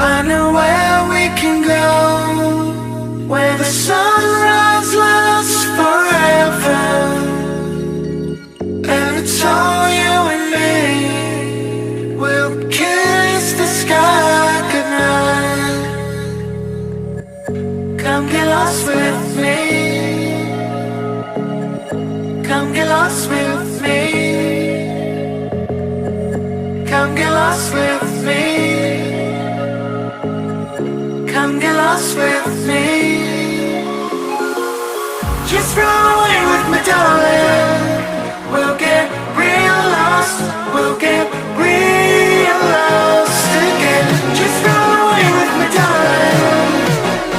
I know where we can go, where the sunrise lasts forever. And it's all you and me. We'll kiss the sky goodnight. Come get lost with me. Come get lost with me. Come get lost with me. Come get lost with me. Just run away with me, darling. We'll get real lost. We'll get real lost again. Just run away with me, darling.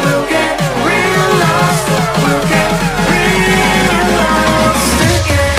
We'll get real lost. We'll get real lost again.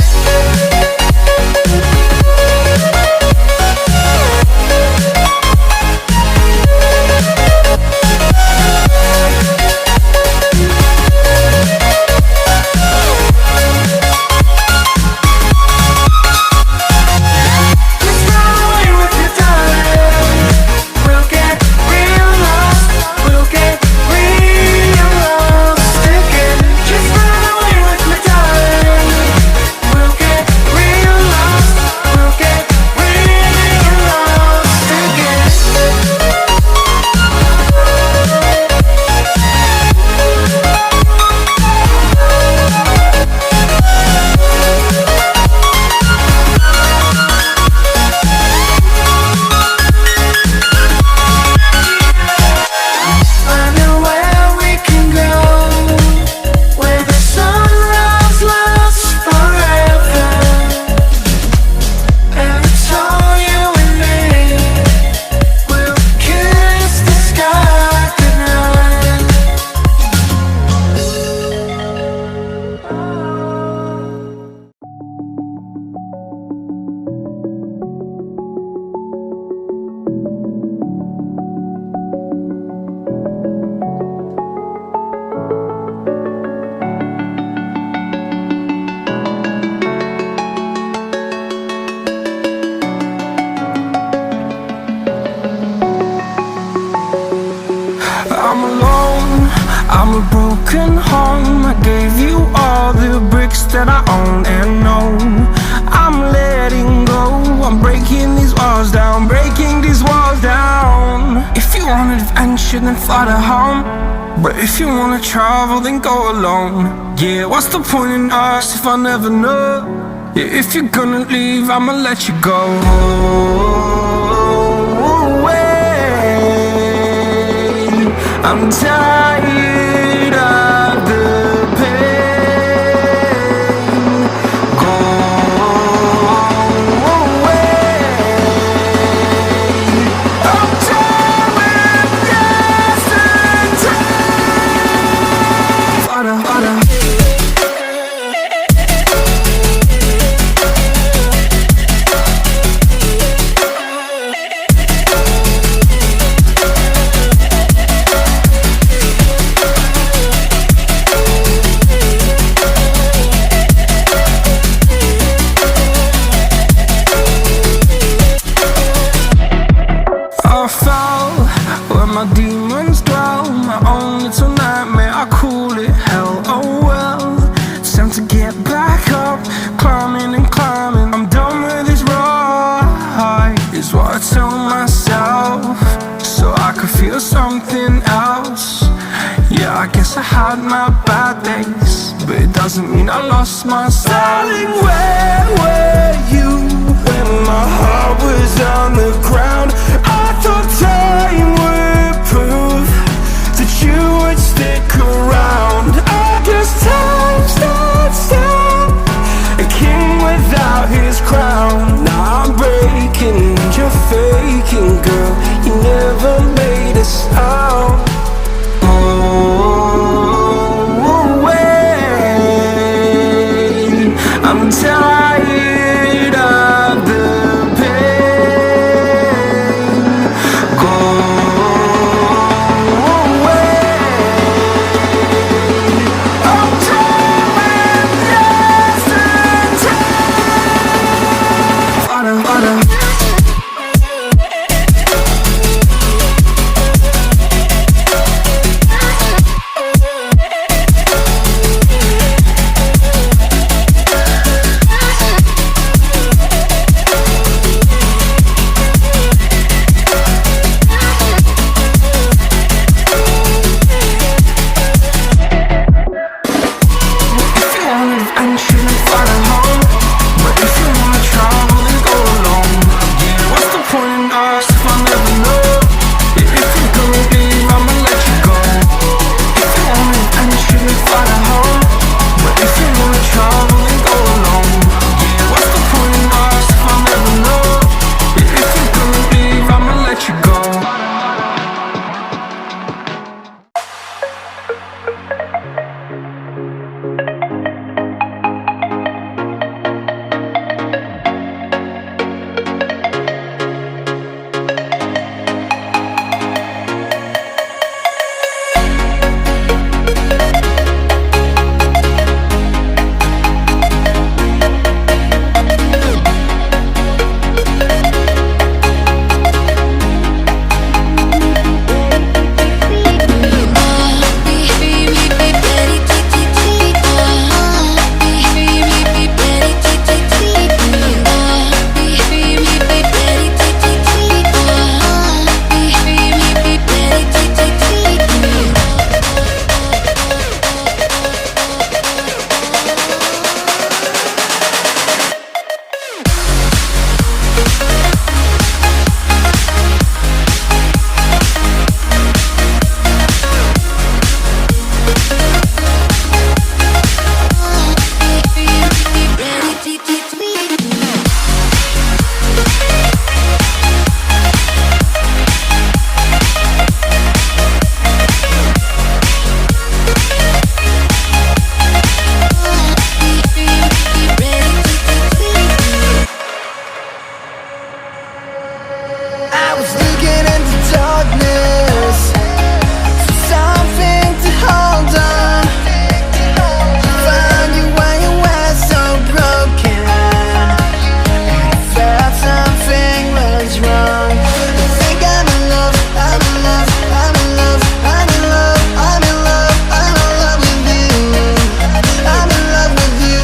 I'm alone, I'm a broken home. I gave you all the bricks that I own and know. I'm letting go, I'm breaking these walls down, breaking these walls down. If you want adventure, then fly to home. But if you wanna travel, then go alone. Yeah, what's the point in us if I never know? Yeah, if you're gonna leave, I'ma let you go. I'm tired of the pain. Go away. I'm tired of yesterday. Fada, fada. My demons dwell, my own little nightmare, I call it hell. Oh well, it's time to get back up, climbing and climbing. I'm done with this ride, is what I tell myself, so I could feel something else. Yeah, I guess I had my bad days, but it doesn't mean I lost myself. Darling, where were you when my heart was on the ground? I thought time would prove that you would stick around. I guess time stands still, a king without his crown. Now I'm breaking, you're faking, girl. You never made a sound. Oh, wait, I'm tired of the pain. I was looking into darkness for something to hold on. Found you when you were so broken, and I felt something was wrong. I think I'm in love, I'm in love, I'm in love, I'm in love, I'm in love, I'm in love with you. I'm in love with you.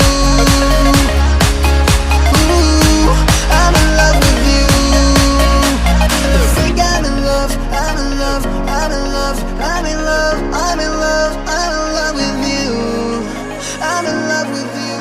Ooh, I'm in love with you. I think I'm in love, I'm in love, I'm in love, I'm in love, I'm in love, I'm in love with you. I'm in love with you.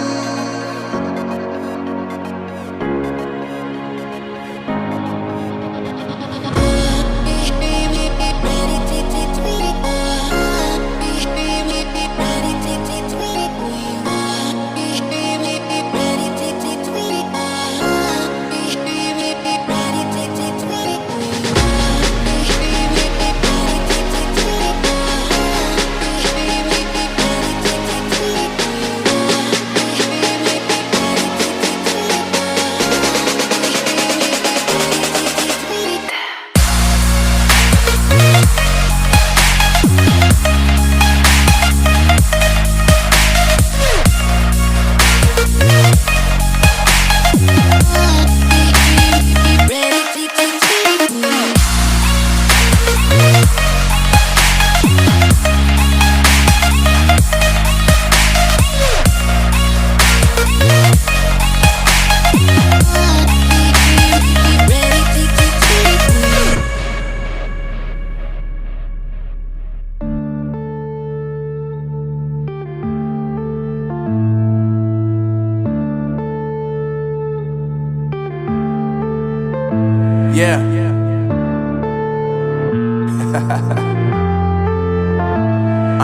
Yeah.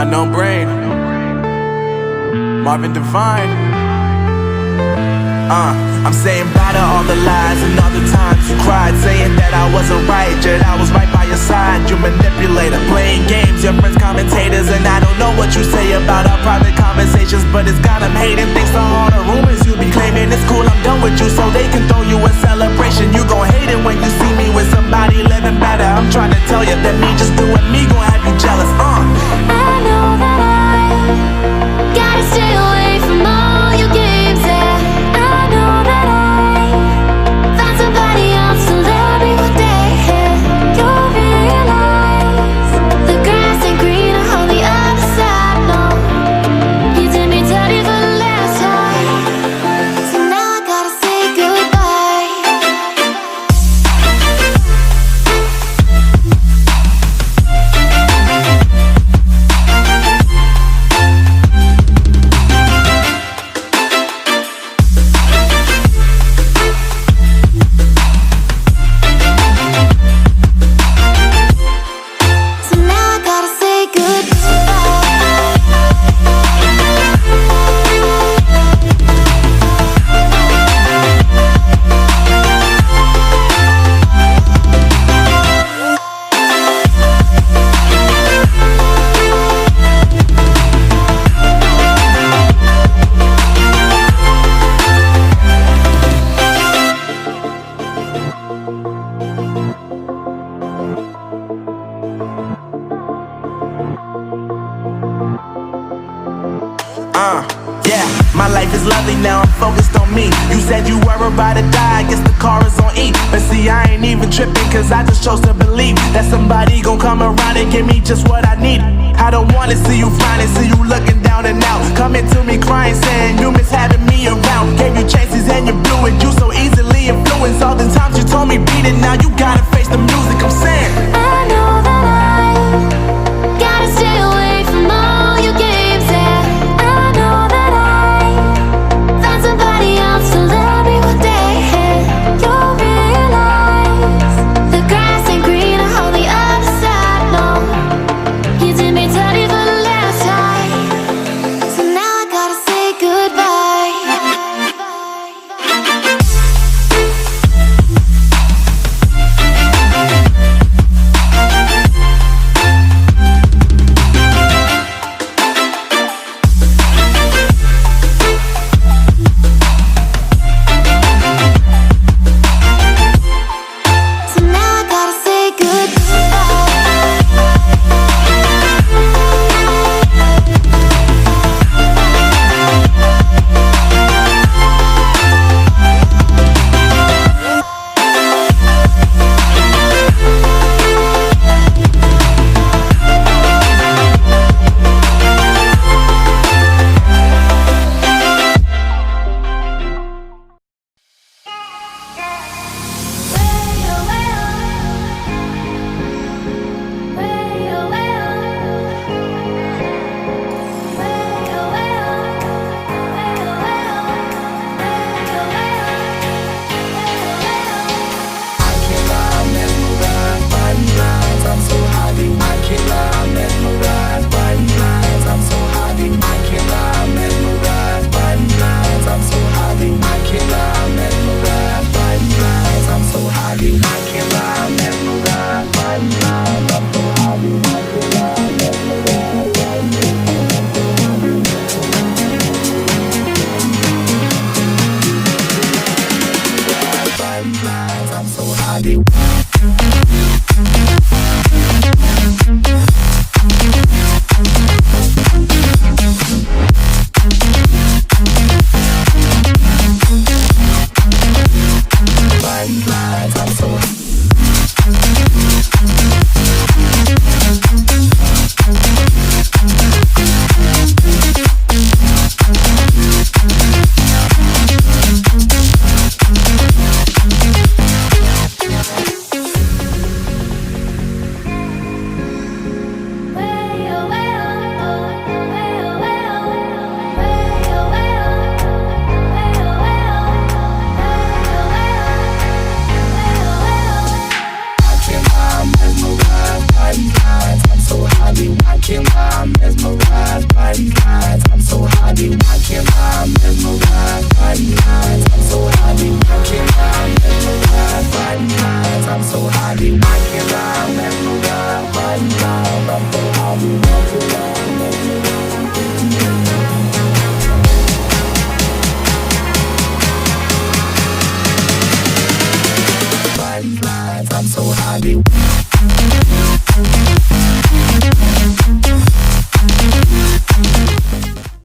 Unknown Brain, Marvin Devine. I'm saying bye to all the lies and all the times you cried, saying that I wasn't right, yet I was right by your side. You manipulator, playing games, your friends commentators, and I don't know what you say about our private conversations, but it's got them hating. Thanks to all the rumors you be claiming. It's cool, I'm done with you, so they can throw you a celebration. You gon' hate it when you see me with somebody living better. I'm trying to tell you that me just doing me gon' have you jealous. I know that I gotta stay away from all your games, yeah. I know that I found somebody else to love me one day, yeah. You'll realize the grass ain't greener on the other side, no. You did me dirty for the last time, so now I gotta say goodbye. So now I gotta say Yeah, my life is lovely now, I'm focused on me. You said you were about to die, I guess the car is on E. But see, I ain't even tripping, cause I just chose to believe that somebody gon' come around and give me just what I need. I don't wanna see you frowning, see you looking down and out, coming to me crying, saying you miss having me around. Gave you chances and you blew it, you so easily influenced. All the times you told me beat it, now you gotta face the music. I'm